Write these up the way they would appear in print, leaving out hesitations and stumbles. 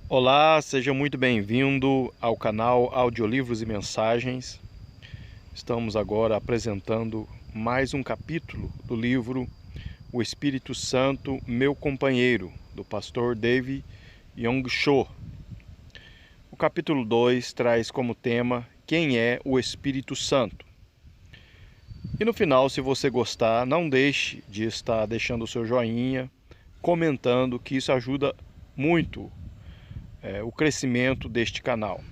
Olá, seja muito bem-vindo ao canal Audiolivros e Mensagens. Estamos agora apresentando mais um capítulo do livro O Espírito Santo, Meu Companheiro, do pastor David Yong Cho. O capítulo 2 traz como tema Quem é o Espírito Santo? E no final, se você gostar, não deixe de estar deixando o seu joinha, comentando, que isso ajuda muito o crescimento deste canal.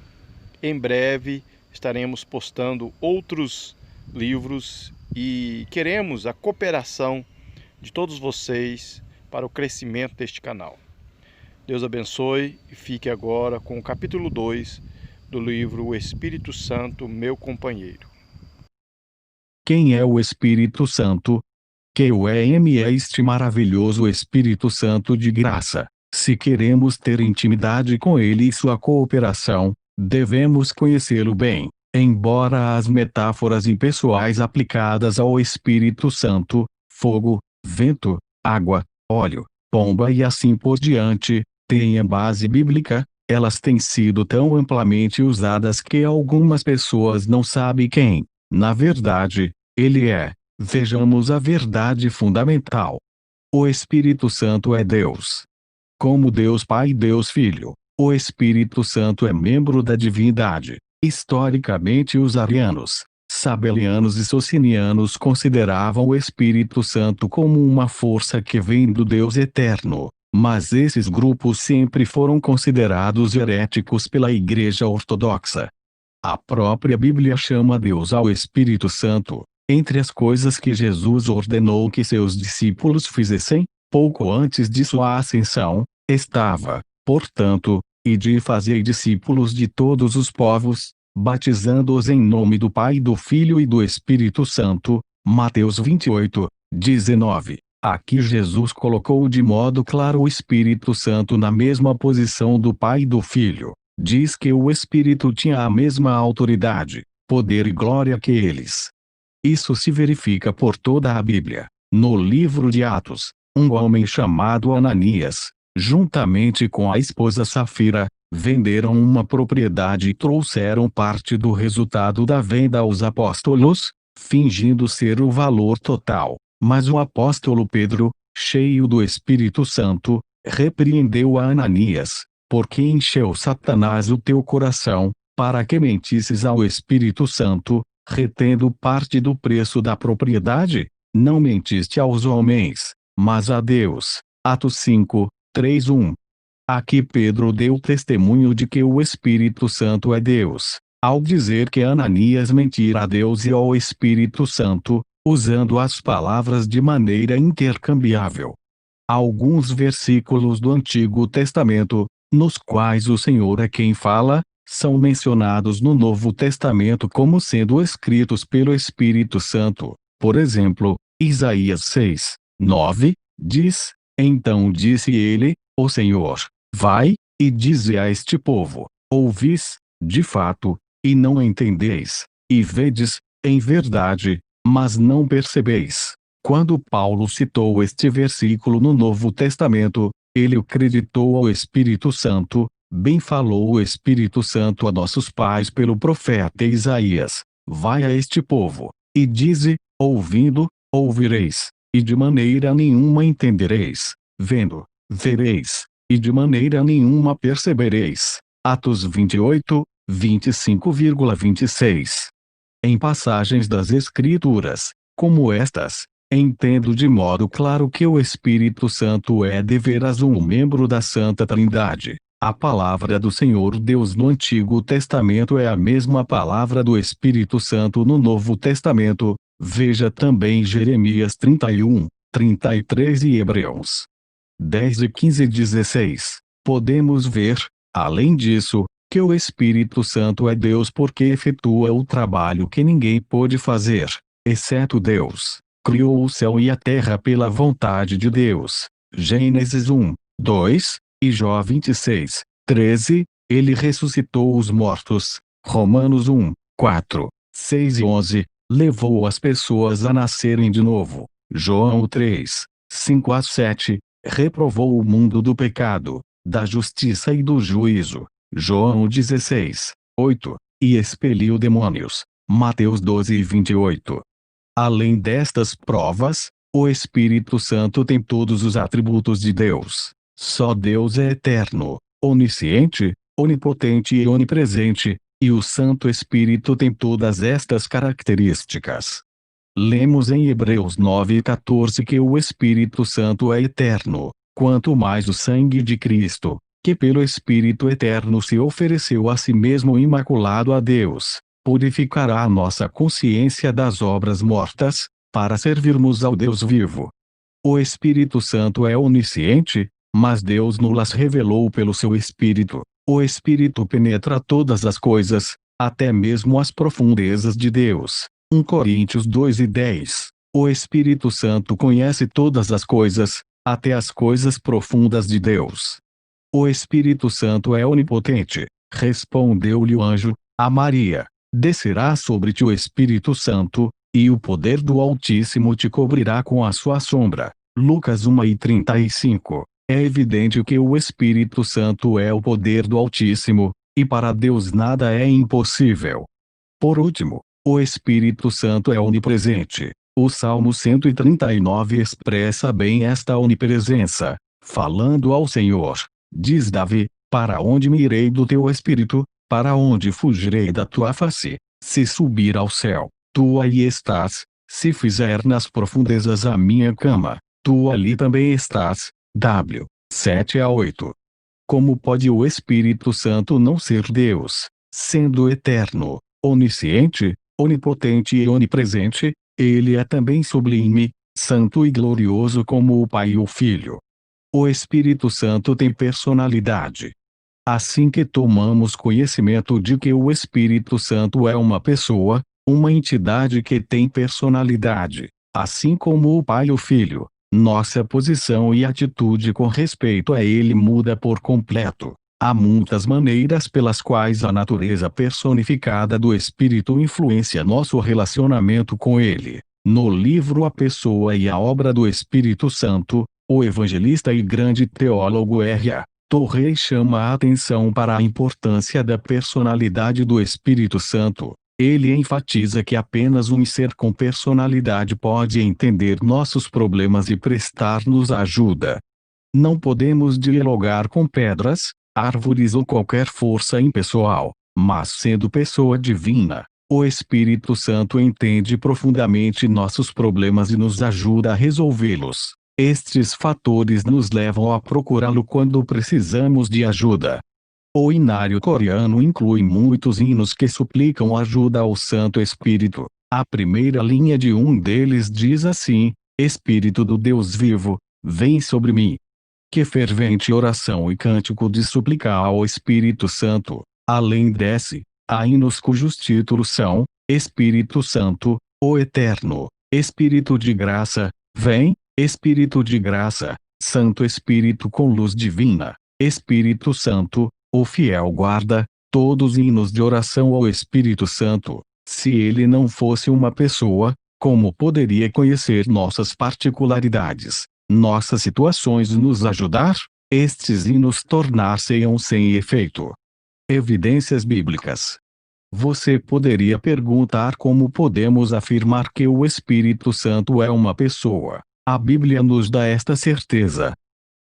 Em breve estaremos postando outros livros e queremos a cooperação de todos vocês para o crescimento deste canal. Deus abençoe e fique agora com o capítulo 2 do livro O Espírito Santo, Meu Companheiro. Quem é o Espírito Santo? QM é este maravilhoso Espírito Santo de graça. Se queremos ter intimidade com ele e sua cooperação, devemos conhecê-lo bem. Embora as metáforas impessoais aplicadas ao Espírito Santo, fogo, vento, água, óleo, pomba e assim por diante, tenham base bíblica, elas têm sido tão amplamente usadas que algumas pessoas não sabem quem, na verdade, ele é. Vejamos a verdade fundamental. O Espírito Santo é Deus. Como Deus Pai e Deus Filho, o Espírito Santo é membro da divindade. Historicamente, os arianos, sabelianos e socinianos consideravam o Espírito Santo como uma força que vem do Deus eterno, mas esses grupos sempre foram considerados heréticos pela Igreja Ortodoxa. A própria Bíblia chama Deus ao Espírito Santo. Entre as coisas que Jesus ordenou que seus discípulos fizessem, pouco antes de sua ascensão, estava, portanto, ide e fazei discípulos de todos os povos, batizando-os em nome do Pai, do Filho e do Espírito Santo. Mateus 28, 19. Aqui Jesus colocou de modo claro o Espírito Santo na mesma posição do Pai e do Filho. Diz que o Espírito tinha a mesma autoridade, poder e glória que eles. Isso se verifica por toda a Bíblia. No livro de Atos, um homem chamado Ananias, juntamente com a esposa Safira, venderam uma propriedade e trouxeram parte do resultado da venda aos apóstolos, fingindo ser o valor total. Mas o apóstolo Pedro, cheio do Espírito Santo, repreendeu a Ananias, porque encheu Satanás o teu coração, para que mentisses ao Espírito Santo, retendo parte do preço da propriedade? Não mentiste aos homens, mas a Deus. Atos 5, 3, 1. Aqui Pedro deu testemunho de que o Espírito Santo é Deus, ao dizer que Ananias mentira a Deus e ao Espírito Santo, usando as palavras de maneira intercambiável. Alguns versículos do Antigo Testamento, nos quais o Senhor é quem fala, são mencionados no Novo Testamento como sendo escritos pelo Espírito Santo. Por exemplo, Isaías 6, 9, diz: Então disse ele, o Senhor, vai, e dize a este povo, ouvis, de fato, e não entendeis, e vedes, em verdade, mas não percebeis. Quando Paulo citou este versículo no Novo Testamento, ele o creditou ao Espírito Santo. Bem falou o Espírito Santo a nossos pais pelo profeta Isaías: vai a este povo, e dize, ouvindo, ouvireis, e de maneira nenhuma entendereis, vendo, vereis, e de maneira nenhuma percebereis. Atos 28, 25,26. Em passagens das Escrituras, como estas, entendo de modo claro que o Espírito Santo é deveras um membro da Santa Trindade. A palavra do Senhor Deus no Antigo Testamento é a mesma palavra do Espírito Santo no Novo Testamento. Veja também Jeremias 31, 33 e Hebreus 10 e 15 e 16. Podemos ver, além disso, que o Espírito Santo é Deus porque efetua o trabalho que ninguém pôde fazer, exceto Deus. Criou o céu e a terra pela vontade de Deus. Gênesis 1, 2, e Jó 26, 13, ele ressuscitou os mortos. Romanos 1, 4, 6 e 11, levou as pessoas a nascerem de novo. João 3, 5 a 7, reprovou o mundo do pecado. da justiça e do juízo. João 16, 8, e expeliu demônios. Mateus 12:28. Além destas provas, o Espírito Santo tem todos os atributos de Deus. Só Deus é eterno, onisciente, onipotente e onipresente, e o Santo Espírito tem todas estas características. Lemos em Hebreus 9:14 que o Espírito Santo é eterno, quanto mais o sangue de Cristo, que pelo Espírito eterno se ofereceu a si mesmo imaculado a Deus, purificará a nossa consciência das obras mortas, para servirmos ao Deus vivo. O Espírito Santo é onisciente, mas Deus nos revelou pelo seu Espírito. O Espírito penetra todas as coisas, até mesmo as profundezas de Deus. 1 Coríntios 2:10. O Espírito Santo conhece todas as coisas, até as coisas profundas de Deus. O Espírito Santo é onipotente. Respondeu-lhe o anjo, a Maria: descerá sobre ti o Espírito Santo, e o poder do Altíssimo te cobrirá com a sua sombra. Lucas 1:35. É evidente que o Espírito Santo é o poder do Altíssimo, e para Deus nada é impossível. Por último, o Espírito Santo é onipresente. O Salmo 139 expressa bem esta onipresença. Falando ao Senhor, diz Davi: para onde me irei do teu Espírito? Para onde fugirei da tua face? Se subir ao céu, tu aí estás. Se fizer nas profundezas a minha cama, tu ali também estás. W. 7-8. Como pode o Espírito Santo não ser Deus? Sendo eterno, onisciente, onipotente e onipresente, ele é também sublime, santo e glorioso como o Pai e o Filho. O Espírito Santo tem personalidade. Assim que tomamos conhecimento de que o Espírito Santo é uma pessoa, uma entidade que tem personalidade, assim como o Pai e o Filho, nossa posição e atitude com respeito a ele muda por completo. Há muitas maneiras pelas quais a natureza personificada do Espírito influencia nosso relacionamento com ele. No livro A Pessoa e a Obra do Espírito Santo, o evangelista e grande teólogo R.A. Torrey chama a atenção para a importância da personalidade do Espírito Santo. Ele enfatiza que apenas um ser com personalidade pode entender nossos problemas e prestar-nos ajuda. Não podemos dialogar com pedras, árvores ou qualquer força impessoal, mas sendo pessoa divina, o Espírito Santo entende profundamente nossos problemas e nos ajuda a resolvê-los. Estes fatores nos levam a procurá-lo quando precisamos de ajuda. O hinário coreano inclui muitos hinos que suplicam ajuda ao Santo Espírito. A primeira linha de um deles diz assim: Espírito do Deus vivo, vem sobre mim. Que fervente oração e cântico de súplica ao Espírito Santo. Além desse, há hinos cujos títulos são: Espírito Santo, o Eterno, Espírito de graça, vem, Espírito de graça, Santo Espírito com luz divina, Espírito Santo, o fiel guarda, todos hinos de oração ao Espírito Santo. Se ele não fosse uma pessoa, como poderia conhecer nossas particularidades, nossas situações e nos ajudar? Estes hinos tornar-se-ão sem efeito. Evidências bíblicas. Você poderia perguntar como podemos afirmar que o Espírito Santo é uma pessoa. A Bíblia nos dá esta certeza.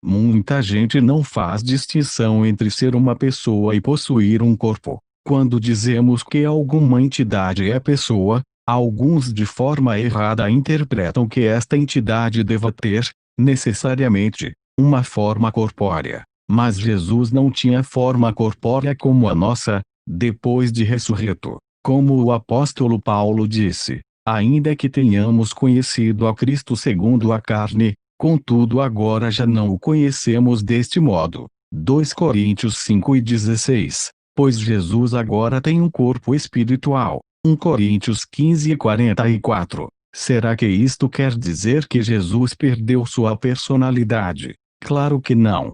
Muita gente não faz distinção entre ser uma pessoa e possuir um corpo. Quando dizemos que alguma entidade é pessoa, alguns de forma errada interpretam que esta entidade deva ter, necessariamente, uma forma corpórea. Mas Jesus não tinha forma corpórea como a nossa, depois de ressurreto. Como o apóstolo Paulo disse: ainda que tenhamos conhecido a Cristo segundo a carne, contudo agora já não o conhecemos deste modo. 2 Coríntios 5:16. Pois Jesus agora tem um corpo espiritual. 1 Coríntios 15:44. Será que isto quer dizer que Jesus perdeu sua personalidade? Claro que não.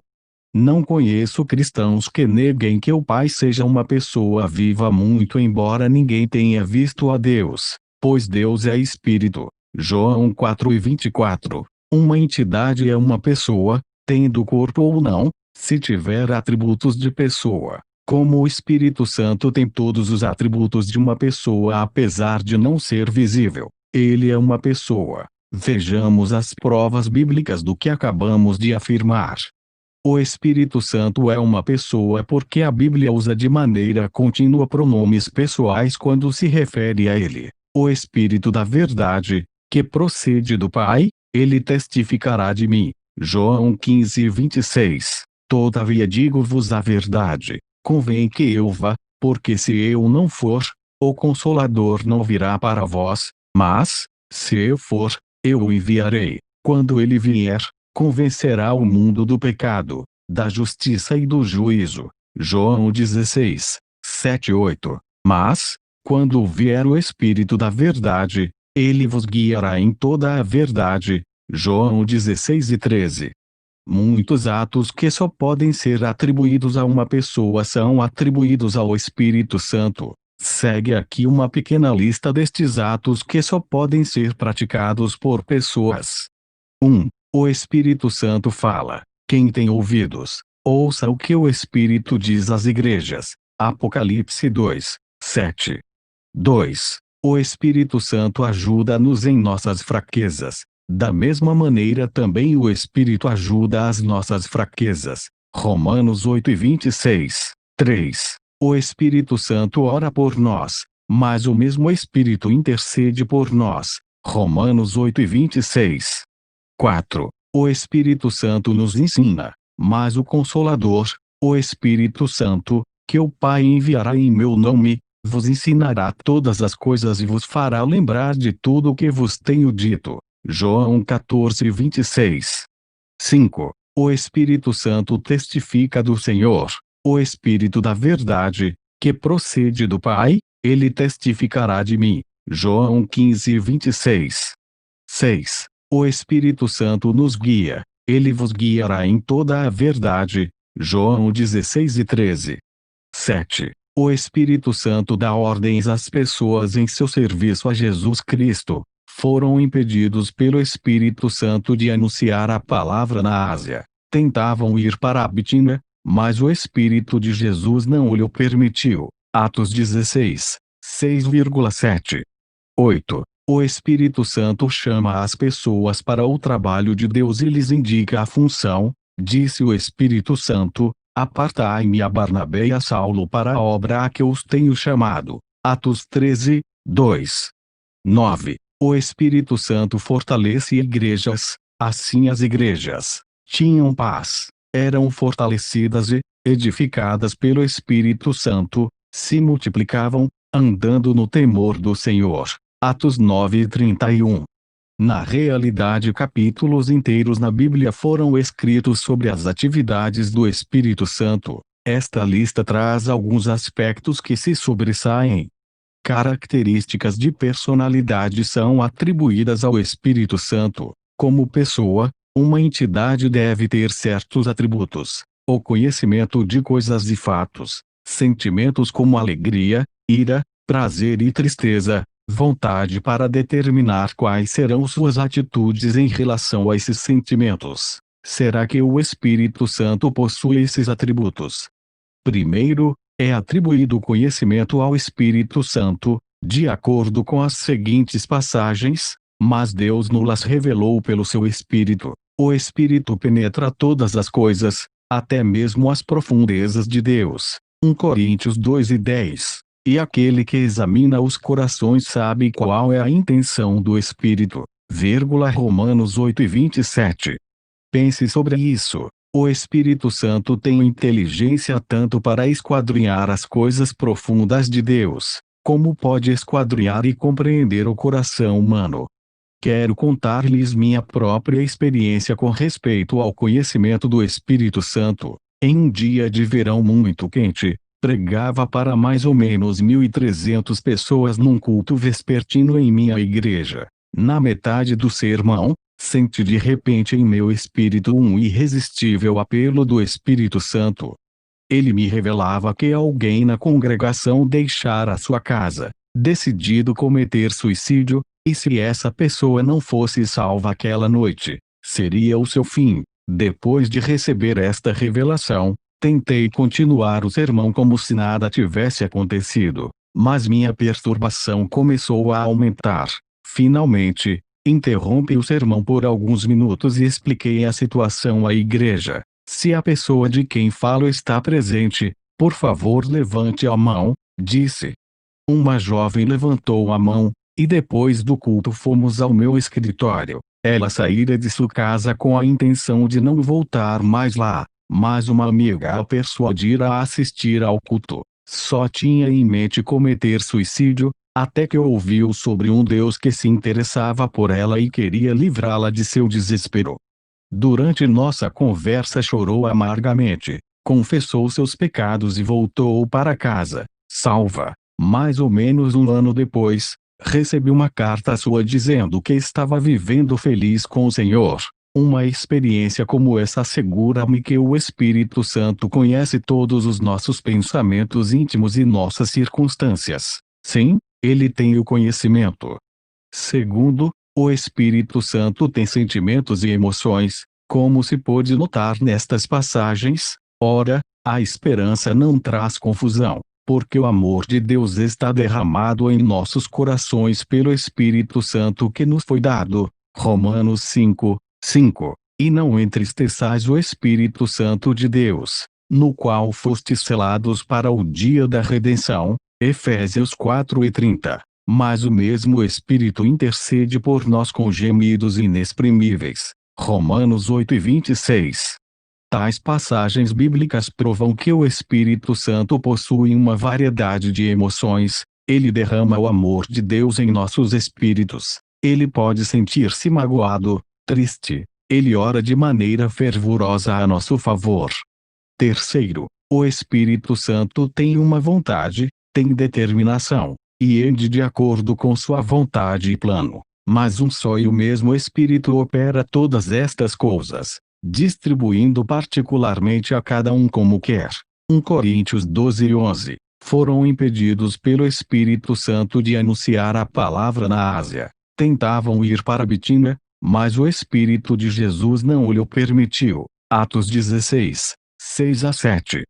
Não conheço cristãos que neguem que o Pai seja uma pessoa viva, muito embora ninguém tenha visto a Deus, pois Deus é Espírito. João 4:24. Uma entidade é uma pessoa, tendo corpo ou não, Se tiver atributos de pessoa, como o Espírito Santo tem todos os atributos de uma pessoa apesar de não ser visível, ele é uma pessoa. Vejamos as provas bíblicas do que acabamos de afirmar. O Espírito Santo é uma pessoa porque a Bíblia usa de maneira contínua pronomes pessoais quando se refere a ele. O Espírito da Verdade, que procede do Pai, ele testificará de mim. João 15:26. Todavia digo-vos a verdade, convém que eu vá, porque se eu não for, o Consolador não virá para vós, mas, se eu for, eu o enviarei. Quando ele vier, convencerá o mundo do pecado, da justiça e do juízo. João 16:7-8. Mas, quando vier o Espírito da Verdade, ele vos guiará em toda a verdade. João 16:13. Muitos atos que só podem ser atribuídos a uma pessoa são atribuídos ao Espírito Santo. Segue aqui uma pequena lista destes atos que só podem ser praticados por pessoas. 1. O Espírito Santo fala. Quem tem ouvidos, ouça o que o Espírito diz às igrejas. Apocalipse 2:7. 2. O Espírito Santo ajuda-nos em nossas fraquezas. Da mesma maneira também o Espírito ajuda as nossas fraquezas. Romanos 8:26. 3. O Espírito Santo ora por nós, mas o mesmo Espírito intercede por nós. Romanos 8:26. 4. O Espírito Santo nos ensina, mas o Consolador, o Espírito Santo, que o Pai enviará em meu nome, vos ensinará todas as coisas e vos fará lembrar de tudo o que vos tenho dito. João 14:26. 5. O Espírito Santo testifica do Senhor, o Espírito da Verdade, que procede do Pai, ele testificará de mim. João 15:26. 6. O Espírito Santo nos guia, ele vos guiará em toda a verdade. João 16:13. 7. O Espírito Santo dá ordens às pessoas em seu serviço a Jesus Cristo. Foram impedidos pelo Espírito Santo de anunciar a palavra na Ásia. Tentavam ir para a Bitínia, mas o Espírito de Jesus não lhe permitiu. Atos 16, 6,7. 8. O Espírito Santo chama as pessoas para o trabalho de Deus e lhes indica a função. Disse o Espírito Santo: apartai-me a Barnabé e a Saulo para a obra a que os tenho chamado. Atos 13, 2. 9. O Espírito Santo fortalece igrejas, assim as igrejas tinham paz, eram fortalecidas e, edificadas pelo Espírito Santo, se multiplicavam, andando no temor do Senhor. Atos 9:31. Na realidade, capítulos inteiros na Bíblia foram escritos sobre as atividades do Espírito Santo. Esta lista traz alguns aspectos que se sobressaem. Características de personalidade são atribuídas ao Espírito Santo. Como pessoa, uma entidade deve ter certos atributos: o conhecimento de coisas e fatos, sentimentos como alegria, ira, prazer e tristeza, vontade para determinar quais serão suas atitudes em relação a esses sentimentos. Será que o Espírito Santo possui esses atributos? Primeiro, é atribuído o conhecimento ao Espírito Santo, de acordo com as seguintes passagens: mas Deus nos revelou pelo seu Espírito. O Espírito penetra todas as coisas, até mesmo as profundezas de Deus. 1 Coríntios 2:10. E aquele que examina os corações sabe qual é a intenção do Espírito. Romanos 8:27. Pense sobre isso. O Espírito Santo tem inteligência tanto para esquadrinhar as coisas profundas de Deus, como pode esquadrinhar e compreender o coração humano. Quero contar-lhes minha própria experiência com respeito ao conhecimento do Espírito Santo. Em um dia de verão muito quente, pregava para mais ou menos 1.300 pessoas num culto vespertino em minha igreja. Na metade do sermão, senti de repente em meu espírito um irresistível apelo do Espírito Santo. Ele me revelava que alguém na congregação deixara sua casa, decidido cometer suicídio, e se essa pessoa não fosse salva aquela noite, seria o seu fim. Depois de receber esta revelação, tentei continuar o sermão como se nada tivesse acontecido, mas minha perturbação começou a aumentar. Finalmente, interrompi o sermão por alguns minutos e expliquei a situação à igreja. Se a pessoa de quem falo está presente, por favor levante a mão, disse. Uma jovem levantou a mão, e depois do culto fomos ao meu escritório. Ela saíra de sua casa com a intenção de não voltar mais lá, mas uma amiga a persuadira a assistir ao culto. Só tinha em mente cometer suicídio, até que ouviu sobre um Deus que se interessava por ela e queria livrá-la de seu desespero. Durante nossa conversa chorou amargamente, confessou seus pecados e voltou para casa, salva. Mais ou menos um ano depois, recebi uma carta sua dizendo que estava vivendo feliz com o Senhor. Uma experiência como essa assegura-me que o Espírito Santo conhece todos os nossos pensamentos íntimos e nossas circunstâncias. Sim, ele tem o conhecimento. Segundo, o Espírito Santo tem sentimentos e emoções, como se pôde notar nestas passagens. Ora, a esperança não traz confusão, porque o amor de Deus está derramado em nossos corações pelo Espírito Santo que nos foi dado. Romanos 5:5. E não entristeçais o Espírito Santo de Deus, no qual fostes selados para o dia da redenção. Efésios 4:30. Mas o mesmo Espírito intercede por nós com gemidos inexprimíveis. Romanos 8:26. Tais passagens bíblicas provam que o Espírito Santo possui uma variedade de emoções. Ele derrama o amor de Deus em nossos espíritos. Ele pode sentir-se magoado, triste. Ele ora de maneira fervorosa a nosso favor. Terceiro, o Espírito Santo tem uma vontade, tem determinação, e ande de acordo com sua vontade e plano. Mas um só e o mesmo Espírito opera todas estas coisas, distribuindo particularmente a cada um como quer. 1 Coríntios 12:11. Foram impedidos pelo Espírito Santo de anunciar a palavra na Ásia. Tentavam ir para Bitínia, mas o Espírito de Jesus não lhe permitiu. Atos 16:6-7.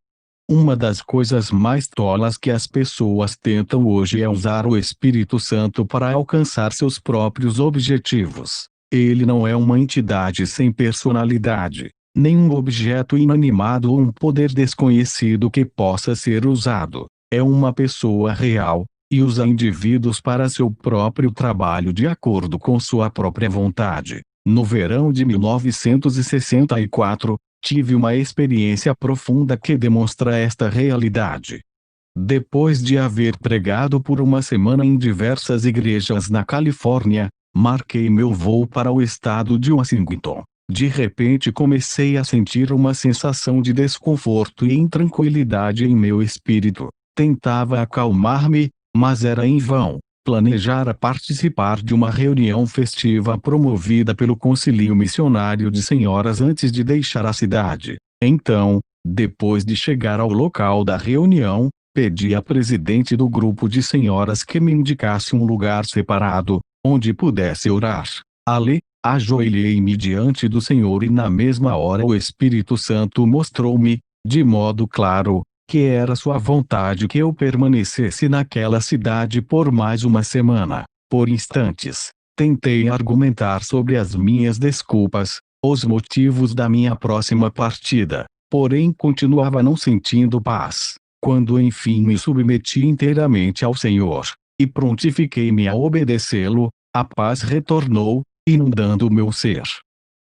Uma das coisas mais tolas que as pessoas tentam hoje é usar o Espírito Santo para alcançar seus próprios objetivos. Ele não é uma entidade sem personalidade, nem um objeto inanimado ou um poder desconhecido que possa ser usado. É uma pessoa real, e usa indivíduos para seu próprio trabalho de acordo com sua própria vontade. No verão de 1964, tive uma experiência profunda que demonstra esta realidade. Depois de haver pregado por uma semana em diversas igrejas na Califórnia, marquei meu voo para o estado de Washington. De repente comecei a sentir uma sensação de desconforto e intranquilidade em meu espírito. Tentava acalmar-me, mas era em vão. Planejara participar de uma reunião festiva promovida pelo Concílio Missionário de Senhoras antes de deixar a cidade. Então, depois de chegar ao local da reunião, pedi à presidente do grupo de senhoras que me indicasse um lugar separado, onde pudesse orar. Ali, ajoelhei-me diante do Senhor e na mesma hora o Espírito Santo mostrou-me, de modo claro, que era sua vontade que eu permanecesse naquela cidade por mais uma semana. Por instantes, tentei argumentar sobre as minhas desculpas, os motivos da minha próxima partida, porém continuava não sentindo paz. Quando enfim me submeti inteiramente ao Senhor, e prontifiquei-me a obedecê-lo, a paz retornou, inundando o meu ser.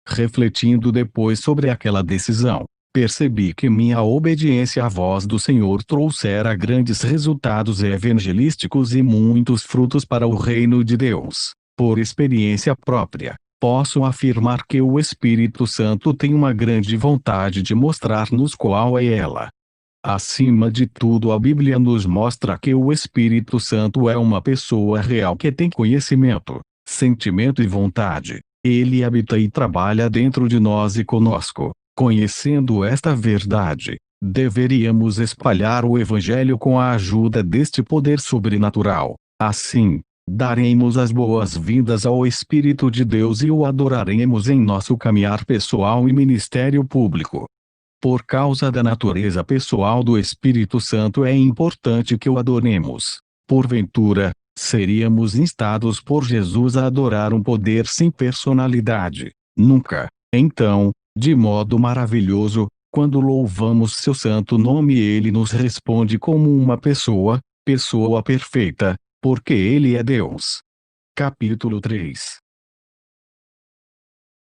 Refletindo depois sobre aquela decisão, percebi que minha obediência à voz do Senhor trouxera grandes resultados evangelísticos e muitos frutos para o reino de Deus. Por experiência própria, posso afirmar que o Espírito Santo tem uma grande vontade de mostrar-nos qual é ela. Acima de tudo, a Bíblia nos mostra que o Espírito Santo é uma pessoa real que tem conhecimento, sentimento e vontade. Ele habita e trabalha dentro de nós e conosco. Conhecendo esta verdade, deveríamos espalhar o Evangelho com a ajuda deste poder sobrenatural. Assim, Daremos as boas-vindas ao Espírito de Deus e o adoraremos em nosso caminhar pessoal e ministério público. Por causa da natureza pessoal do Espírito Santo é importante que o adoremos. Porventura, seríamos instados por Jesus a adorar um poder sem personalidade? Nunca. Então, de modo maravilhoso, quando louvamos seu santo nome, ele nos responde como uma pessoa perfeita, porque ele é Deus. Capítulo 3.